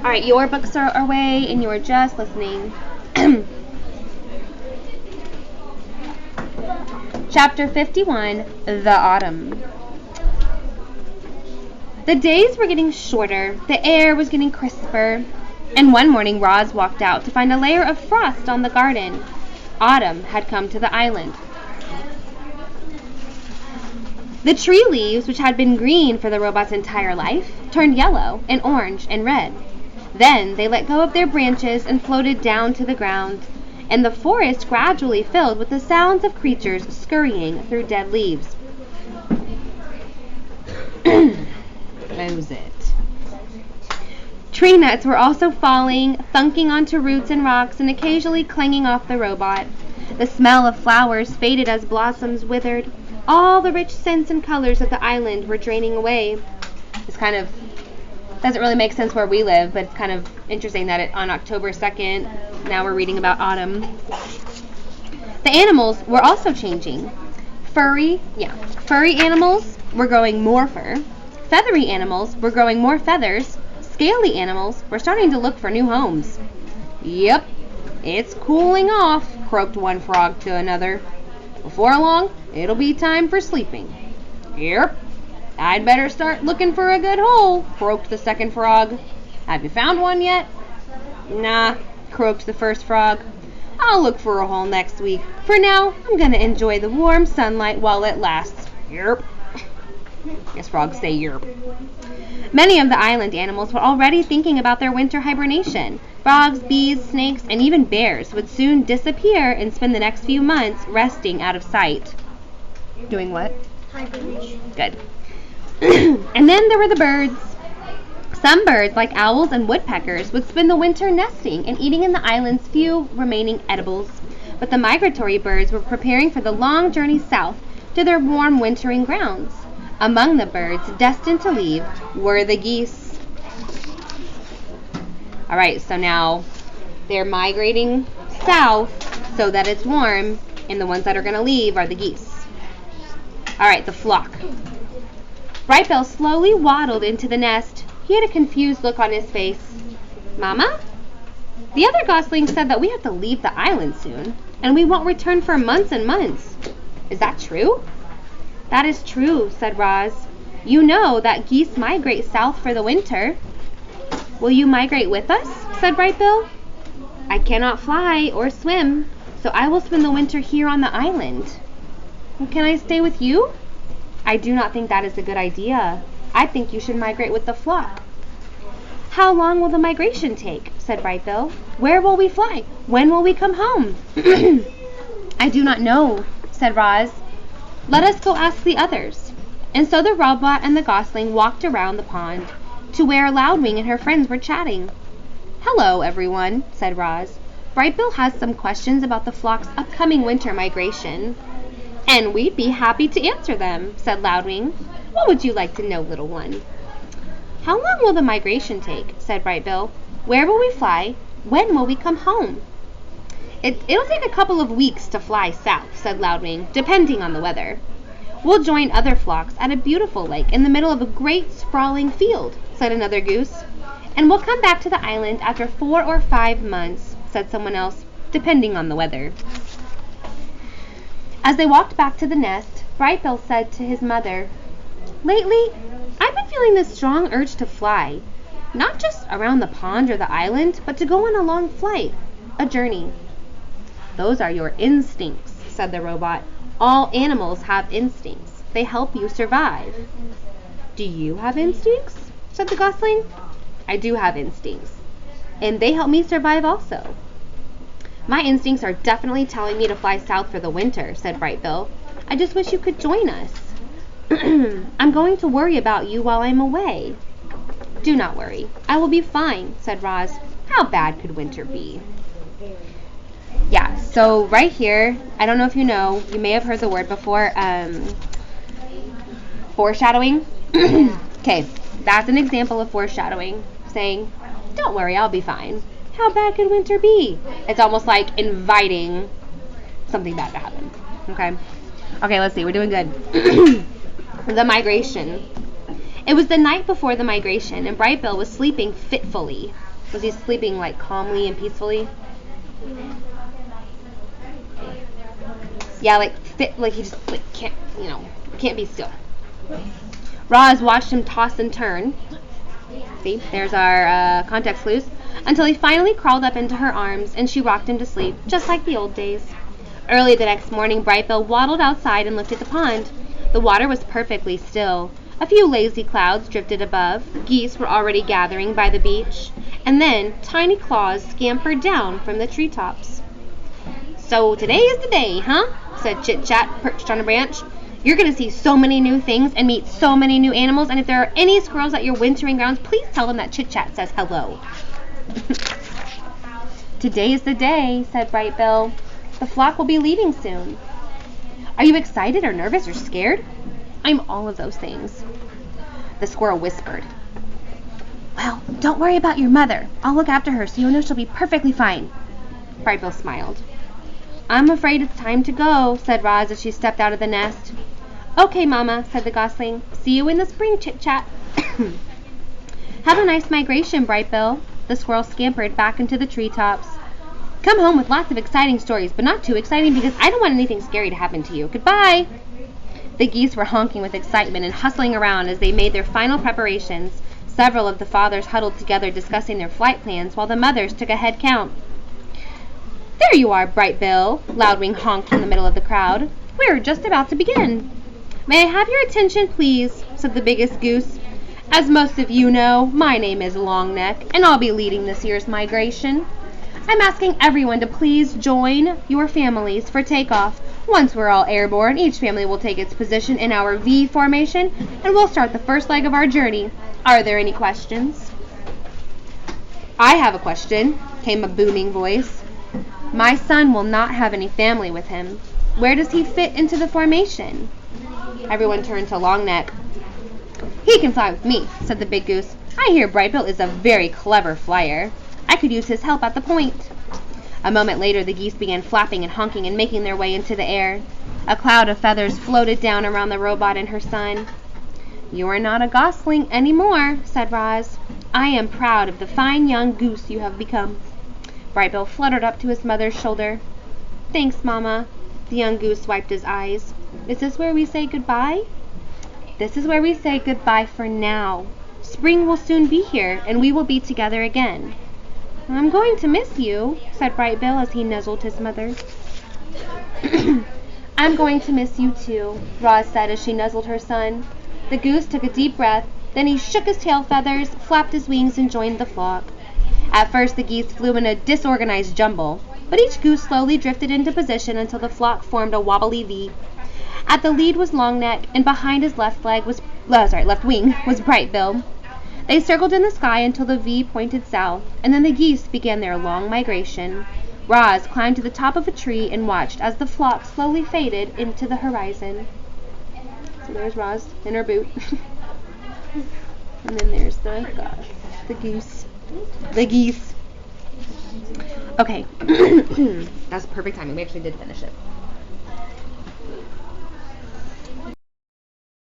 All right, your books are away and you're just listening. Chapter 51, The Autumn. The days were getting shorter, the air was getting crisper, and one morning Roz walked out to find a layer of frost on the garden. Autumn had come to the island. The tree leaves, which had been green for the robot's entire life, turned yellow and orange and red. Then they let go of their branches and floated down to the ground, and the forest gradually filled with the sounds of creatures scurrying through dead leaves. Close it. Tree nuts were also falling, thunking onto roots and rocks, and occasionally clanging off the robot. The smell of flowers faded as blossoms withered. All the rich scents and colors of the island were draining away. It's kind of doesn't really make sense where we live, but it's kind of interesting that on October 2nd, now we're reading about autumn. The animals were also changing. Furry animals were growing more fur. Feathery animals were growing more feathers. Scaly animals were starting to look for new homes. Yep, it's cooling off, croaked one frog to another. Before long, it'll be time for sleeping. Yep, I'd better start looking for a good hole, croaked the second frog. Have you found one yet? Nah, croaked the first frog. I'll look for a hole next week. For now, I'm gonna enjoy the warm sunlight while it lasts. Yerp. Guess frogs say yerp. Many of the island animals were already thinking about their winter hibernation. Frogs, bees, snakes, and even bears would soon disappear and spend the next few months resting out of sight. Doing what? Hibernation. Good. And then there were the birds. Some birds, like owls and woodpeckers, would spend the winter nesting and eating in the island's few remaining edibles. But the migratory birds were preparing for the long journey south to their warm wintering grounds. Among the birds destined to leave were the geese. All right, so now they're migrating south so that it's warm, and the ones that are going to leave are the geese. All right, the flock. Brightbill slowly waddled into the nest. He had a confused look on his face. Mama? The other goslings said that we have to leave the island soon, and we won't return for months and months. Is that true? That is true, said Roz. You know that geese migrate south for the winter. Will you migrate with us? Said Brightbill. I cannot fly or swim, so I will spend the winter here on the island. Can I stay with you? I do not think that is a good idea. I think you should migrate with the flock. How long will the migration take? Said Brightbill. Where will we fly? When will we come home? I do not know, said Roz. Let us go ask the others. And so the robot and the gosling walked around the pond to where Loudwing and her friends were chatting. Hello, everyone, said Roz. Brightbill has some questions about the flock's upcoming winter migration. And we'd be happy to answer them, said Loudwing. What would you like to know, little one? How long will the migration take? Said Brightbill. Where will we fly? When will we come home? It'll take a couple of weeks to fly south, said Loudwing, depending on the weather. We'll join other flocks at a beautiful lake in the middle of a great sprawling field, said another goose. And we'll come back to the island after 4 or 5 months, said someone else, depending on the weather. As they walked back to the nest, Brightbill said to his mother, Lately, I've been feeling this strong urge to fly, not just around the pond or the island, but to go on a long flight, a journey. Those are your instincts, said the robot. All animals have instincts. They help you survive. Do you have instincts? Said the gosling. I do have instincts, and they help me survive also. My instincts are definitely telling me to fly south for the winter, said Brightbill. I just wish you could join us. I'm going to worry about you while I'm away. Do not worry. I will be fine, said Roz. How bad could winter be? Yeah, so right here, I don't know if you know, you may have heard the word before, foreshadowing. Okay, that's an example of foreshadowing, saying, don't worry, I'll be fine. How bad could winter be? It's almost like inviting something bad to happen. Okay, let's see, we're doing good. The migration. It was the night before the migration, and Brightbill was sleeping fitfully. Was he sleeping like calmly and peacefully? Yeah, like he just can't, can't be still. Roz watched him toss and turn. See, there's our context clues. Until he finally crawled up into her arms and she rocked him to sleep, just like the old days. Early the next morning, Brightbill waddled outside and looked at the pond. The water was perfectly still. A few lazy clouds drifted above. Geese were already gathering by the beach. And then tiny claws scampered down from the treetops. "So today is the day, huh?" said Chit Chat, perched on a branch. "You're going to see so many new things and meet so many new animals, and if there are any squirrels at your wintering grounds, please tell them that Chit Chat says hello." "Today is the day," said Brightbill. "The flock will be leaving soon." "Are you excited or nervous or scared?" "I'm all of those things." The squirrel whispered. "Well, don't worry about your mother. I'll look after her so you'll know she'll be perfectly fine." Brightbill smiled. "I'm afraid it's time to go," said Roz as she stepped out of the nest. "Okay, Mama," said the gosling. "See you in the spring, Chit Chat." "Have a nice migration, Brightbill." The squirrel scampered back into the treetops. "Come home with lots of exciting stories, but not too exciting because I don't want anything scary to happen to you. Goodbye." The geese were honking with excitement and hustling around as they made their final preparations. Several of the fathers huddled together discussing their flight plans while the mothers took a head count. "There you are, Brightbill," Loudwing honked in the middle of the crowd. "We're just about to begin." "May I have your attention, please?" said the biggest goose. "As most of you know, my name is Longneck, and I'll be leading this year's migration. I'm asking everyone to please join your families for takeoff. Once we're all airborne, each family will take its position in our V formation, and we'll start the first leg of our journey. Are there any questions?" "I have a question," came a booming voice. "My son will not have any family with him. Where does he fit into the formation?" Everyone turned to Longneck. "He can fly with me," said the big goose. "I hear Brightbill is a very clever flyer. I could use his help at the point." A moment later, the geese began flapping and honking and making their way into the air. A cloud of feathers floated down around the robot and her son. "You are not a gosling anymore," said Roz. "I am proud of the fine young goose you have become." Brightbill fluttered up to his mother's shoulder. "Thanks, Mama." The young goose wiped his eyes. "Is this where we say goodbye?" "This is where we say goodbye for now. Spring will soon be here, and we will be together again." "I'm going to miss you," said Brightbill as he nuzzled his mother. "I'm going to miss you too," Roz said as she nuzzled her son. The goose took a deep breath, then he shook his tail feathers, flapped his wings, and joined the flock. At first the geese flew in a disorganized jumble, but each goose slowly drifted into position until the flock formed a wobbly V. At the lead was Longneck, and behind his left wing was Brightbill. They circled in the sky until the V pointed south, and then the geese began their long migration. Roz climbed to the top of a tree and watched as the flock slowly faded into the horizon. So there's Roz in her boot. And then there's the goose. The geese. Okay. That's perfect timing. We actually did finish it.